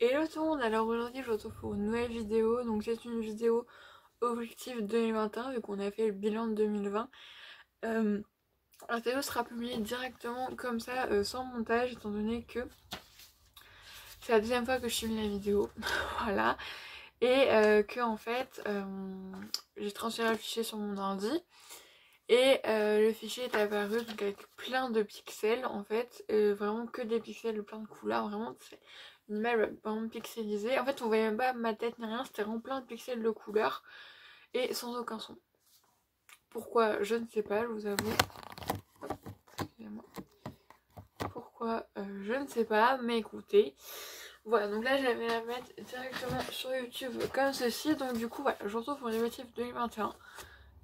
Hello tout le monde, alors aujourd'hui je vous retrouve pour une nouvelle vidéo, donc c'est une vidéo objectif 2021 vu qu'on a fait le bilan de 2020. La vidéo sera publiée directement comme ça, sans montage, étant donné que c'est la deuxième fois que je filme la vidéo, voilà, et que en fait j'ai transféré le fichier sur mon ordi. Et le fichier est apparu donc avec plein de pixels en fait, vraiment que des pixels, plein de couleurs, vraiment c'est une image vraiment pixelisée. En fait on voyait même pas ma tête ni rien, c'était vraiment plein de pixels de couleurs et sans aucun son. Pourquoi je ne sais pas, je vous avoue. Excusez-moi. Pourquoi je ne sais pas, mais écoutez. Voilà, donc là j'avais la mettre directement sur YouTube comme ceci, donc du coup voilà, je vous retrouve pour les motifs 2021.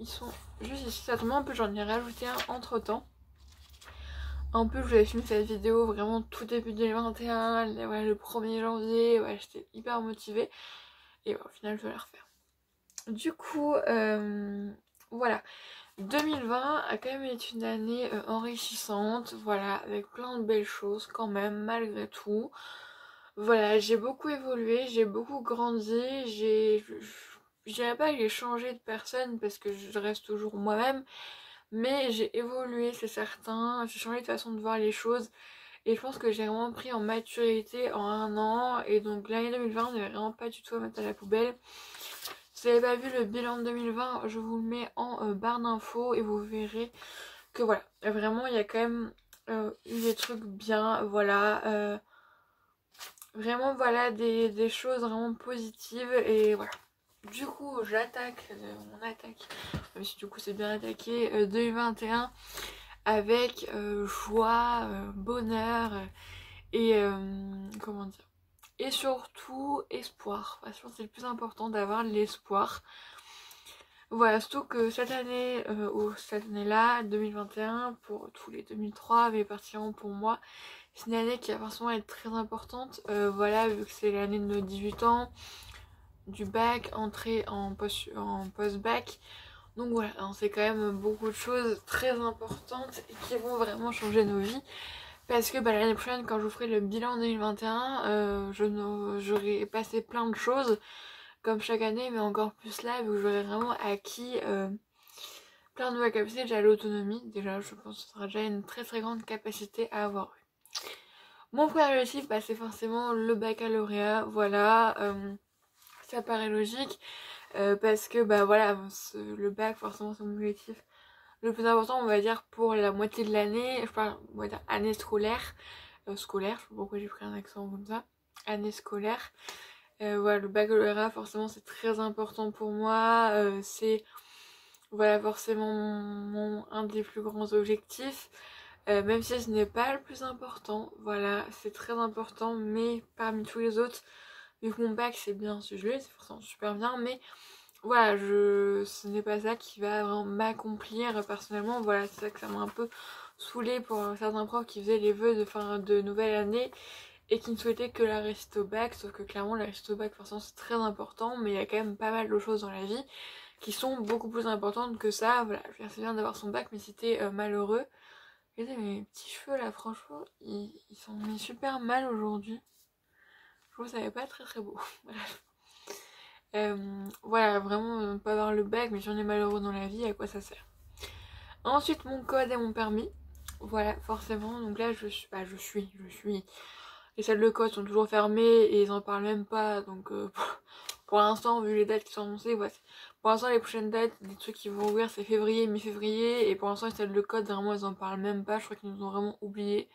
Ils sont juste ici, ça tombe un peu, j'en ai rajouté un entre temps. En plus, je voulais filmer cette vidéo vraiment tout début 2021, ouais, le 1er janvier, ouais, j'étais hyper motivée. Et ouais, au final, je vais la refaire. Du coup, voilà. 2020 a quand même été une année enrichissante, voilà, avec plein de belles choses quand même, malgré tout. Voilà, j'ai beaucoup évolué, j'ai beaucoup grandi, je dirais pas que j'ai changé de personne parce que je reste toujours moi-même, mais j'ai évolué, c'est certain, j'ai changé de façon de voir les choses et je pense que j'ai vraiment pris en maturité en un an. Et donc l'année 2020 n'est vraiment pas du tout à mettre à la poubelle. Si vous n'avez pas vu le bilan de 2020, je vous le mets en barre d'infos et vous verrez que voilà, vraiment il y a quand même eu des trucs bien, voilà, vraiment voilà des choses vraiment positives et voilà. Du coup j'attaque, on attaque, même si du coup c'est bien attaqué, 2021 avec joie, bonheur et comment dire, et surtout espoir. Enfin, je pense que c'est le plus important d'avoir l'espoir. Voilà, surtout que cette année, ou cette année-là, 2021, pour tous les 2003, mais particulièrement pour moi, c'est une année qui va forcément être très importante. Voilà, vu que c'est l'année de nos 18 ans, du bac, entrée en post-bac. Donc voilà, c'est quand même beaucoup de choses très importantes et qui vont vraiment changer nos vies. Parce que l'année prochaine, quand je vous ferai le bilan 2021, j'aurai passé plein de choses, comme chaque année, mais encore plus là, où j'aurai vraiment acquis plein de nouvelles capacités. Déjà l'autonomie, déjà je pense que ce sera déjà une très très grande capacité à avoir eu. Mon premier objectif, c'est forcément le baccalauréat, voilà, ça paraît logique, parce que voilà, le bac forcément c'est mon objectif le plus important, on va dire, pour la moitié de l'année. Je parle, on va dire, année scolaire. Scolaire, je sais pas pourquoi j'ai pris un accent comme ça. Année scolaire. Voilà, le baccalauréat, forcément, c'est très important pour moi. C'est, voilà, forcément un des plus grands objectifs. Même si ce n'est pas le plus important. Voilà, c'est très important, mais parmi tous les autres, vu que mon bac, c'est bien sujet, c'est forcément super bien, mais voilà, ce n'est pas ça qui va vraiment m'accomplir personnellement. Voilà, c'est ça que ça m'a un peu saoulée pour certains profs qui faisaient les vœux de fin de nouvelle année et qui ne souhaitaient que la réussite au bac. Sauf que clairement, la réussite au bac, forcément, c'est très important, mais il y a quand même pas mal de choses dans la vie qui sont beaucoup plus importantes que ça. Voilà, je veux dire, c'est bien d'avoir son bac, mais si t'es malheureux. Regardez mes petits cheveux là, franchement, ils sont mis super mal aujourd'hui. Je trouve que ça n'est pas très très beau. Bref. Voilà, vraiment pas avoir le bac, mais si on est malheureux dans la vie, à quoi ça sert? Ensuite, mon code et mon permis. Voilà, forcément. Donc là, je suis. Les salles de code sont toujours fermées et ils en parlent même pas. Donc pour l'instant, vu les dates qui sont annoncées, voilà. Pour l'instant, les prochaines dates, des trucs qui vont ouvrir, c'est février, mi-février. Et pour l'instant, les salles de code, vraiment, ils en parlent même pas. Je crois qu'ils nous ont vraiment oubliés.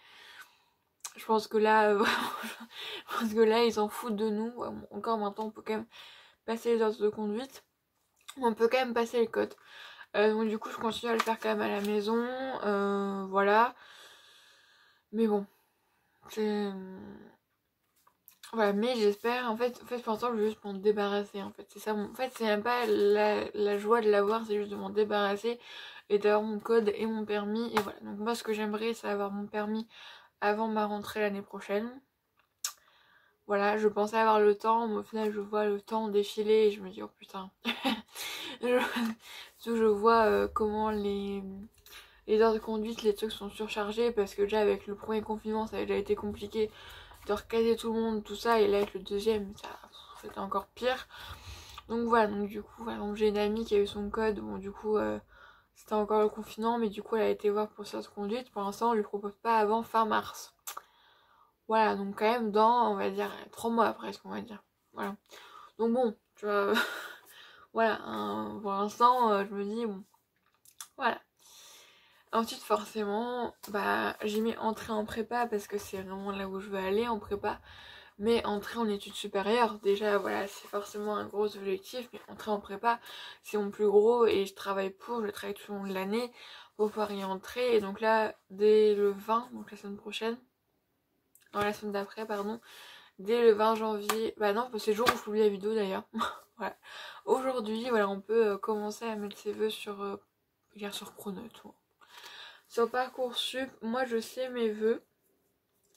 Je pense que là, je pense que là, ils s'en foutent de nous. Encore maintenant, on peut quand même passer les ordres de conduite. On peut quand même passer le code. Donc du coup je continue à le faire quand même à la maison. Voilà. Mais bon. C'est... Voilà, mais j'espère, pour l'instant je veux juste m'en débarrasser en fait. C'est ça en fait c'est même pas la joie de l'avoir, c'est juste de m'en débarrasser et d'avoir mon code et mon permis. Et voilà. Donc moi ce que j'aimerais c'est avoir mon permis avant ma rentrée l'année prochaine. Voilà, je pensais avoir le temps, mais au final je vois le temps défiler et je me dis oh putain. je vois comment les heures de conduite, les trucs sont surchargés parce que déjà avec le premier confinement ça a déjà été compliqué de recaser tout le monde, tout ça, et là avec le deuxième, ça c'était encore pire. Donc voilà, donc du coup, par exemple, j'ai une amie qui a eu son code, bon du coup, c'était encore le confinement, mais du coup, elle a été voir pour séance conduite. Pour l'instant, on lui propose pas avant fin mars. Voilà, donc quand même dans, on va dire, 3 mois presque, on va dire. Voilà. Donc bon, tu vois, voilà, hein, pour l'instant, je me dis, bon, voilà. Ensuite, forcément, bah, j'ai mis entrée en prépa parce que c'est vraiment là où je veux aller en prépa. Mais entrer en études supérieures, déjà, voilà, c'est forcément un gros objectif. Mais entrer en prépa, c'est mon plus gros et je travaille tout le long de l'année pour pouvoir y entrer. Et donc là, dès le 20, donc la semaine prochaine, non, la semaine d'après, pardon, dès le 20 janvier, bah non, c'est le jour où je publie la vidéo d'ailleurs. Voilà. Aujourd'hui, voilà, on peut commencer à mettre ses vœux sur, sur Pronote. Sur Parcoursup, moi je sais mes vœux,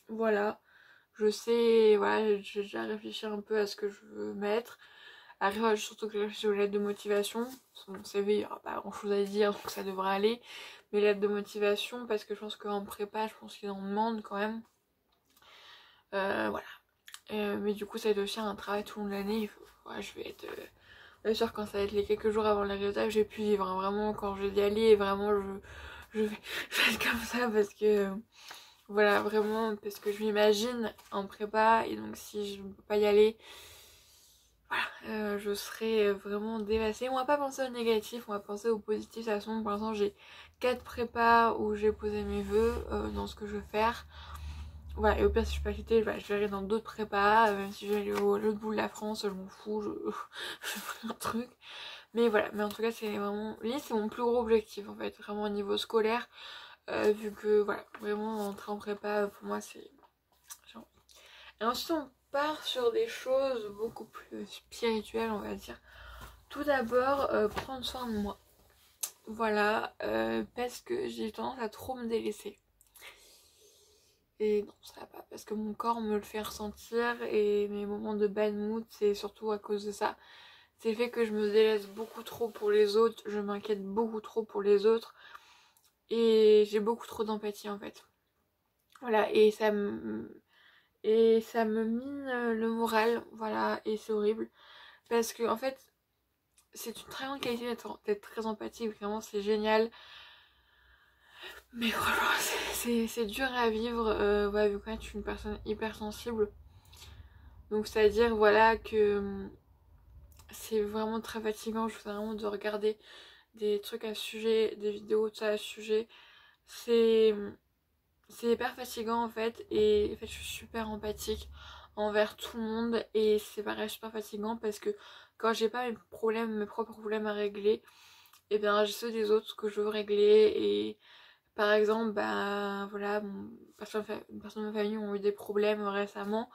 voilà, je sais, voilà, j'ai déjà réfléchi un peu à ce que je veux mettre. Arrive surtout que j'ai réfléchi aux lettres de motivation. Sur mon CV, il n'y aura pas grand chose à dire, donc ça devrait aller. Mais lettres de motivation, parce que je pense qu'en prépa, je pense qu'ils en demandent quand même. Voilà. Mais du coup, ça va être aussi un travail tout le long de l'année. Ouais, je vais être. Bien sûr, quand ça va être les quelques jours avant les résultats, j'ai pu vivre. Hein. Vraiment, quand je vais y aller, vraiment, je vais être comme ça parce que. Voilà, vraiment, parce que je m'imagine en prépa. Et donc, si je ne peux pas y aller, voilà, je serai vraiment dévastée. On va pas penser au négatif, on va penser au positif. De toute façon, pour l'instant, j'ai 4 prépas où j'ai posé mes vœux dans ce que je veux faire. Voilà, et au pire, si je suis pas quittée, bah, je verrai dans d'autres prépas. Même si je vais aller au l'autre bout de la France, je m'en fous, je ferai un truc. Mais voilà, mais en tout cas, c'est vraiment. Lui, c'est mon plus gros objectif en fait, vraiment au niveau scolaire. Vu que, voilà, vraiment entrer en prépa, pour moi, c'est. Et ensuite, on part sur des choses beaucoup plus spirituelles, on va dire. Tout d'abord, prendre soin de moi. Voilà, parce que j'ai tendance à trop me délaisser. Et non, ça va pas, parce que mon corps me le fait ressentir et mes moments de bad mood, c'est surtout à cause de ça. C'est le fait que je me délaisse beaucoup trop pour les autres, je m'inquiète beaucoup trop pour les autres et j'ai beaucoup trop d'empathie en fait. Voilà, et ça me mine le moral, voilà, et c'est horrible. Parce que en fait, c'est une très grande qualité d'être très empathique, vraiment c'est génial. Mais franchement, c'est dur à vivre, ouais, vu que je suis une personne hypersensible. Donc c'est-à-dire, voilà, que c'est vraiment très fatigant, je fais vraiment de regarder des trucs à ce sujet, des vidéos de ça à ce sujet. C'est c'est hyper fatigant en fait, et en fait je suis super empathique envers tout le monde, et c'est pareil super fatigant parce que quand j'ai pas mes problèmes, mes propres problèmes à régler, et bien j'ai ceux des autres que je veux régler. Et par exemple, bah voilà, une personne de ma famille ont eu des problèmes récemment,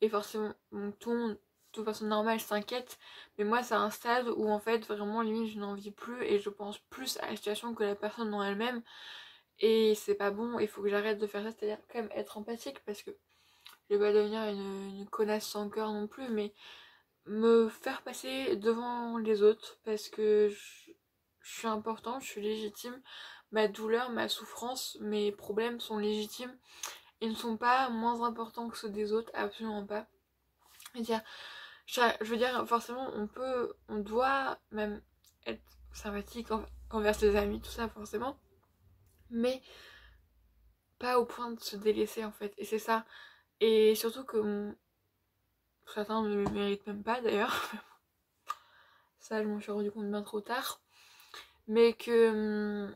et forcément donc, tout le monde, de toute façon normale, s'inquiète, mais moi c'est un stade où en fait vraiment limite je n'en vis plus et je pense plus à la situation que la personne en elle-même. Et c'est pas bon, il faut que j'arrête de faire ça, c'est-à-dire quand même être empathique, parce que je vais pas devenir une connasse sans cœur non plus, mais me faire passer devant les autres, parce que je suis importante, je suis légitime, ma douleur, ma souffrance, mes problèmes sont légitimes, ils ne sont pas moins importants que ceux des autres, absolument pas. C'est-à-dire, je veux dire, forcément, on doit même être sympathique envers ses amis, tout ça, forcément, mais pas au point de se délaisser en fait, et c'est ça. Et surtout que certains ne le méritent même pas d'ailleurs, ça je m'en suis rendu compte bien trop tard, mais que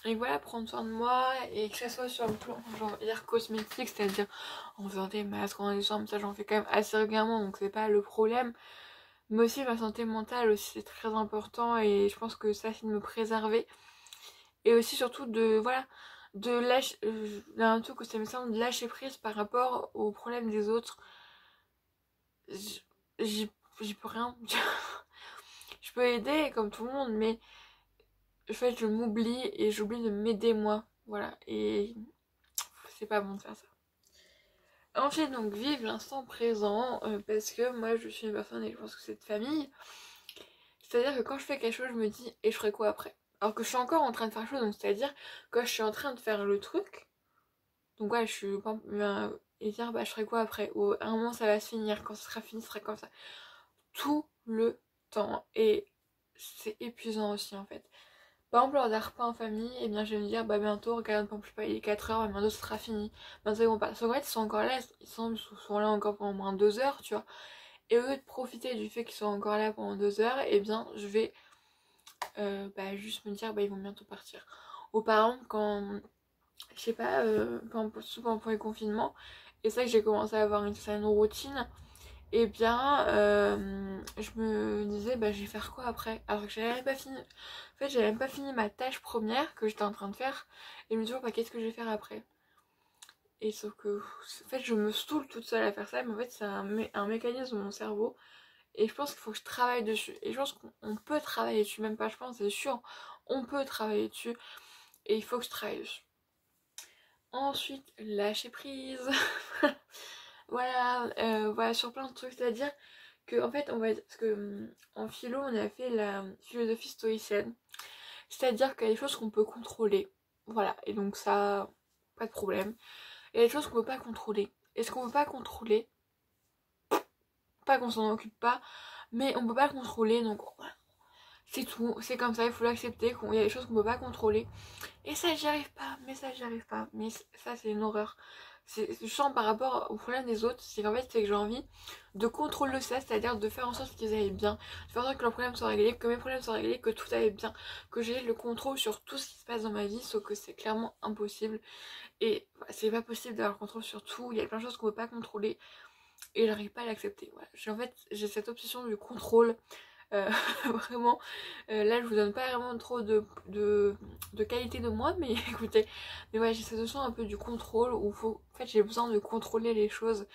et voilà, prendre soin de moi, et que ça soit sur le plan genre dire cosmétique, c'est-à-dire en faisant des masques, en des soins, ça j'en fais quand même assez régulièrement, donc c'est pas le problème, mais aussi ma santé mentale aussi c'est très important, et je pense que ça c'est de me préserver, et aussi surtout de voilà, de lâcher, un truc où ça me semble de lâcher prise par rapport aux problèmes des autres. J'y peux rien. Je peux aider comme tout le monde, mais en fait je m'oublie et j'oublie de m'aider moi. Voilà, et c'est pas bon de faire ça. Ensuite, donc vivre l'instant présent, parce que moi je suis une personne et je pense que c'est de famille. C'est-à-dire que quand je fais quelque chose, je me dis et je ferai quoi après. Alors que je suis encore en train de faire quelque chose, donc c'est-à-dire quand je suis en train de faire le truc, donc ouais, je suis et dire bah je ferai quoi après, ou à un moment ça va se finir, quand ce sera fini ce sera comme ça, tout le temps, et c'est épuisant aussi en fait. Par exemple lors d'un repas en famille, et bien je vais me dire bah bientôt, regarde, par exemple il est 4 heures, bientôt ce sera fini, bientôt ils vont pas, parce qu'en fait ils sont encore là, sont là encore pendant au moins 2 heures, tu vois, et au lieu de profiter du fait qu'ils sont encore là pendant 2 heures, et bien je vais bah, juste me dire bah ils vont bientôt partir. Ou par exemple quand, je sais pas, surtout pendant les confinements, et c'est ça que j'ai commencé à avoir une certaine routine, et bien je me disais bah je vais faire quoi après, alors que j'avais pas fini, en fait j'avais même pas fini ma tâche première que j'étais en train de faire, et je me dis bah qu'est-ce que je vais faire après. Et sauf que en fait je me saoule toute seule à faire ça, mais en fait c'est un mécanisme de mon cerveau, et je pense qu'il faut que je travaille dessus, et je pense qu'on peut travailler dessus, même pas je pense, c'est sûr, on peut travailler dessus, et il faut que je travaille dessus. Ensuite, lâcher prise. Voilà, voilà, sur plein de trucs, c'est-à-dire que en fait on va, parce que en philo on a fait la philosophie stoïcienne, c'est-à-dire qu'il y a des choses qu'on peut contrôler, voilà, et donc ça, pas de problème. Il y a des choses qu'on peut pas contrôler, et ce qu'on peut pas contrôler, pas qu'on s'en occupe pas, mais on peut pas le contrôler, donc voilà, c'est tout, c'est comme ça, il faut l'accepter, qu'il y a des choses qu'on peut pas contrôler. Et ça j'y arrive pas, mais ça j'y arrive pas, mais ça c'est une horreur. Je sens par rapport au problème des autres, c'est qu'en fait c'est que j'ai envie de contrôler ça, c'est-à-dire de faire en sorte qu'ils aillent bien, de faire en sorte que leurs problèmes soient réglés, que mes problèmes soient réglés, que tout aille bien, que j'ai le contrôle sur tout ce qui se passe dans ma vie, sauf que c'est clairement impossible. Et voilà, c'est pas possible d'avoir le contrôle sur tout, il y a plein de choses qu'on peut pas contrôler, et j'arrive pas à l'accepter. Voilà. En fait j'ai cette obsession du contrôle. Euh, vraiment, là je vous donne pas vraiment trop de qualité de moi, mais écoutez, mais ouais, j'ai cette notion un peu du contrôle où en fait j'ai besoin de contrôler les choses,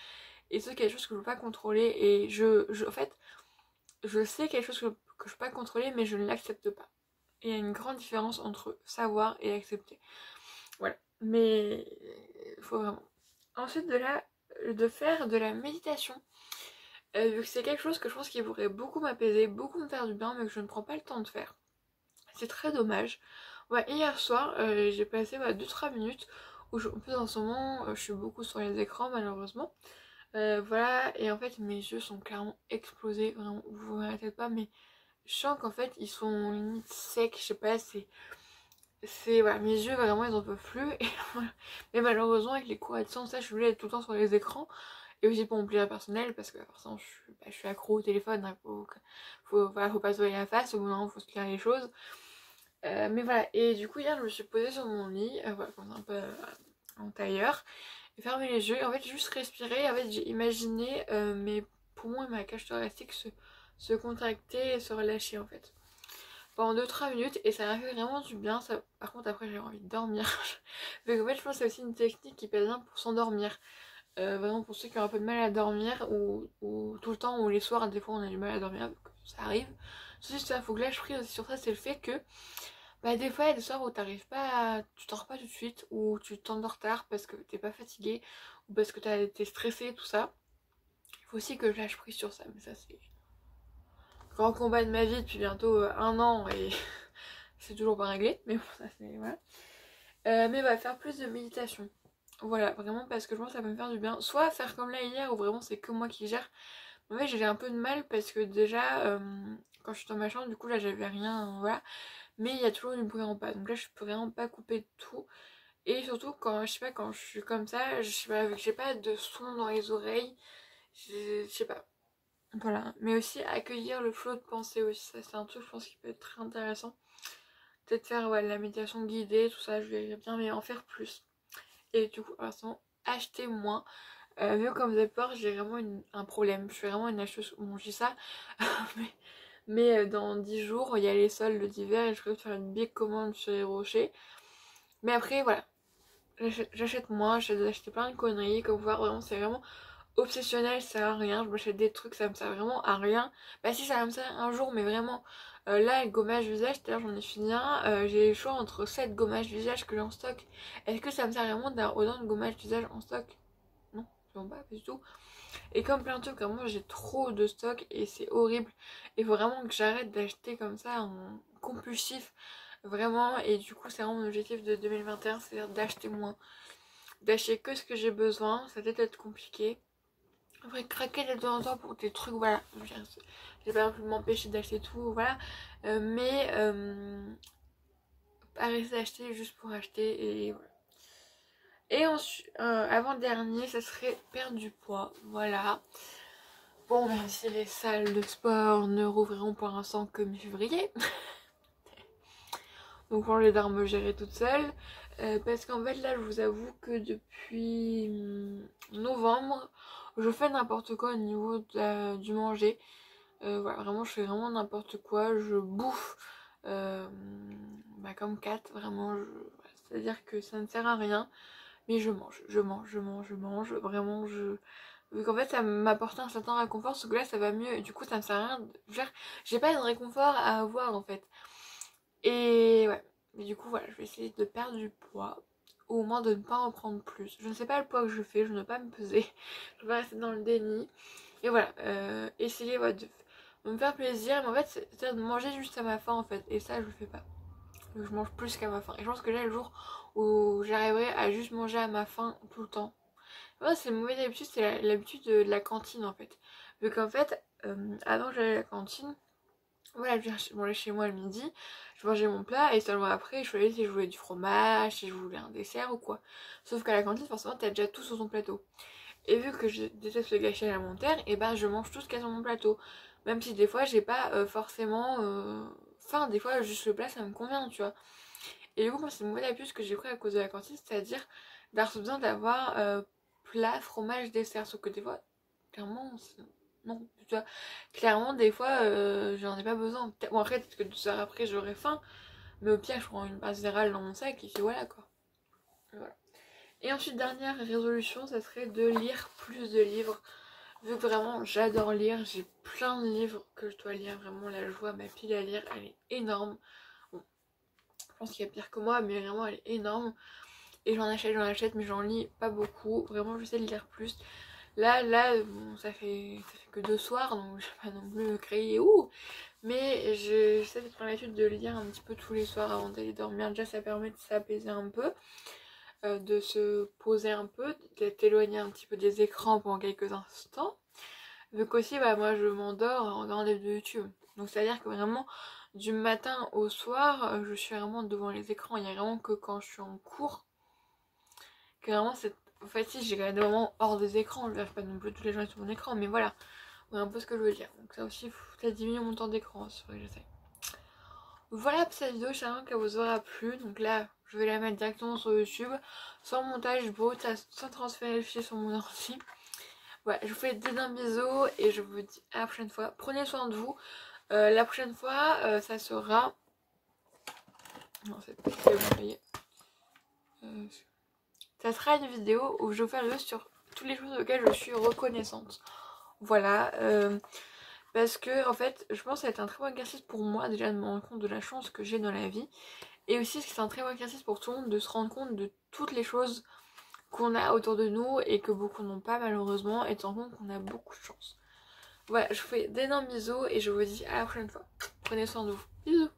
et c'est quelque chose que je peux pas contrôler, et en fait je sais quelque chose que je peux pas contrôler, mais je ne l'accepte pas. Et il y a une grande différence entre savoir et accepter. Voilà, mais il faut vraiment. Ensuite de là, de faire de la méditation. Vu que c'est quelque chose que je pense qui pourrait beaucoup m'apaiser, beaucoup me faire du bien, mais que je ne prends pas le temps de faire. C'est très dommage. Ouais, hier soir, j'ai passé 2-3 minutes où en plus en ce moment, je suis beaucoup sur les écrans malheureusement. Voilà, et en fait mes yeux sont clairement explosés, vraiment, vous ne m'arrêtez pas, mais je sens qu'en fait ils sont limite secs, je sais pas, voilà, mes yeux vraiment ils en peuvent plus, et voilà. Mais malheureusement avec les cours à distance, ça je suis obligée d'être tout le temps sur les écrans. Et aussi pour mon plaisir personnel, parce que forcément je suis accro au téléphone, hein, voilà, faut pas se voiler la face, au bout d'un moment faut se dire les choses. Mais voilà, et du coup hier je me suis posée sur mon lit, voilà, comme ça, un peu en tailleur, et fermé les yeux, et en fait juste respirer, en fait j'ai imaginé mes poumons et ma cage thoracique se contracter et se relâcher en fait. Pendant 2-3 minutes, et ça m'a fait vraiment du bien. Ça, par contre après j'ai envie de dormir. Donc en fait je pense que c'est aussi une technique qui pèse bien pour s'endormir. Vraiment pour ceux qui ont un peu de mal à dormir, ou tout le temps, ou les soirs des fois on a du mal à dormir, donc ça arrive. Ceci ça, faut que lâche prise aussi sur ça, c'est le fait que des fois il y a des soirs où tu dors pas tout de suite, ou tu t'endors tard parce que t'es pas fatigué, ou parce que t'es stressé, tout ça. Il faut aussi que je lâche prise sur ça, mais ça c'est le grand combat de ma vie depuis bientôt 1 an, et c'est toujours pas réglé, mais bon ça c'est voilà. Mais faire plus de méditation. Voilà, vraiment parce que je pense que ça peut me faire du bien. Soit faire comme là hier où vraiment c'est que moi qui gère. En fait j'ai un peu de mal parce que déjà quand je suis dans ma chambre, du coup là j'avais rien, voilà. Mais il y a toujours du bruit en bas. Donc là je peux vraiment pas couper tout. Et surtout quand je sais pas, quand je suis comme ça, je sais pas, vu que j'ai pas de son dans les oreilles, je sais pas. Voilà. Mais aussi accueillir le flot de pensée aussi. Ça c'est un truc je pense qui peut être très intéressant. Peut-être faire la méditation guidée, tout ça, je verrais bien, mais en faire plus. Et du coup, pour l'instant, acheter moins. Vu comme vous avez peur, j'ai vraiment un problème. Je suis vraiment une acheteuse. Bon, je dis ça, mais dans 10 jours, il y a les soldes d'hiver et je préfère faire une big commande sur les rochers. Mais après, voilà. J'achète moins, j'essaie d'acheter plein de conneries. Comme vous voyez, vraiment, c'est vraiment obsessionnel, ça sert à rien. Je m'achète des trucs, ça me sert vraiment à rien. Bah, si, ça va me servir un jour, mais vraiment. Là, le gommage visage, d'ailleurs j'en ai fini un. J'ai le choix entre 7 gommages visage que j'ai en stock. Est-ce que ça me sert vraiment d'avoir autant de gommage visage en stock? Non, vraiment pas du tout. Et comme plein de trucs, comme moi j'ai trop de stock et c'est horrible. Il faut vraiment que j'arrête d'acheter comme ça en compulsif. Vraiment, et du coup c'est vraiment mon objectif de 2021, c'est-à-dire d'acheter moins. d'acheter que ce que j'ai besoin, ça peut être compliqué. Après craquer de temps en temps pour des trucs, voilà, j'ai pas pu m'empêcher d'acheter tout, voilà, mais arrêter d'acheter juste pour acheter et voilà. Et ensuite, avant-dernier, ça serait perdre du poids, voilà. Bon, même si les salles de sport ne rouvriront pour l'instant que mi-février. Donc j'ai d'art me gérer toute seule. Parce qu'en fait là je vous avoue que depuis novembre je fais n'importe quoi au niveau du manger. Voilà, vraiment je fais vraiment n'importe quoi. Je bouffe comme 4 vraiment. C'est à dire que ça ne sert à rien. Mais je mange. Vraiment vu qu'en fait ça m'apporte un certain réconfort. Sauf que là ça va mieux et du coup ça ne sert à rien. J'ai pas de réconfort à avoir en fait. Et ouais, mais du coup voilà, je vais essayer de perdre du poids, ou au moins de ne pas en prendre plus. Je ne sais pas le poids que je fais, je ne veux pas me peser, je vais pas rester dans le déni. Et voilà, essayer de me faire plaisir, mais en fait c'est-à-dire de manger juste à ma faim en fait, et ça je le fais pas. Donc je mange plus qu'à ma faim. Et je pense que là le jour où j'arriverai à juste manger à ma faim tout le temps. Moi c'est une mauvaise habitude, c'est l'habitude de la cantine en fait. Vu qu'en fait, avant j'allais à la cantine. Voilà, je mangeais chez moi le midi, je mangeais mon plat et seulement après je choisissais si je voulais du fromage, si je voulais un dessert ou quoi. Sauf qu'à la cantine, forcément, t'as déjà tout sur ton plateau. Et vu que je déteste le gâchis alimentaire, et ben je mange tout ce qu'il y a sur mon plateau. Même si des fois j'ai pas forcément faim, des fois juste le plat ça me convient, tu vois. Et du coup, moi c'est une mauvaise habitude que j'ai pris à cause de la cantine, c'est-à-dire d'avoir besoin d'avoir plat, fromage, dessert. Sauf que des fois, clairement, non, tu vois, clairement des fois j'en ai pas besoin. Bon après peut-être que 2 heures après j'aurai faim, mais au pire je prends une base céréale dans mon sac et puis voilà quoi. Voilà. Et ensuite dernière résolution, ça serait de lire plus de livres. Vu que vraiment j'adore lire, j'ai plein de livres que je dois lire, vraiment la joie, ma pile à lire elle est énorme. Bon, je pense qu'il y a pire que moi, mais vraiment elle est énorme. Et j'en achète, mais j'en lis pas beaucoup. Vraiment j'essaie de lire plus. Là, bon, ça fait que 2 soirs, donc je vais pas non plus me crier ouh. Mais j'essaie de prendre l'habitude de lire un petit peu tous les soirs avant d'aller dormir. Déjà ça permet de s'apaiser un peu, de se poser un peu, d'être éloigné un petit peu des écrans pendant quelques instants. Vu qu'aussi moi je m'endors en regardant des vidéos YouTube. Donc c'est à dire que vraiment du matin au soir je suis vraiment devant les écrans. Il n'y a vraiment que quand je suis en cours que vraiment c'est... En fait si j'ai quand même des moments hors des écrans, je ne reste pas non plus tous les journées sur mon écran, mais voilà. C'est un peu ce que je veux dire. Donc ça aussi, ça diminue mon temps d'écran, c'est vrai que j'essaie. Voilà pour cette vidéo, j'espère qu'elle vous aura plu. Donc là, je vais la mettre directement sur YouTube, sans montage brut, sans transférer le fichier sur mon ordi. Voilà, je vous fais d'énormes bisous et je vous dis à la prochaine fois. Prenez soin de vous. La prochaine fois, ça sera... Non, c'est bon, voyez. Ça sera une vidéo où je vais faire le sur toutes les choses auxquelles je suis reconnaissante. Voilà, parce que en fait, je pense que ça va être un très bon exercice pour moi déjà de me rendre compte de la chance que j'ai dans la vie. Et aussi, c'est un très bon exercice pour tout le monde de se rendre compte de toutes les choses qu'on a autour de nous et que beaucoup n'ont pas malheureusement, et de se rendre compte qu'on a beaucoup de chance. Voilà, je vous fais d'énormes bisous et je vous dis à la prochaine fois. Prenez soin de vous. Bisous.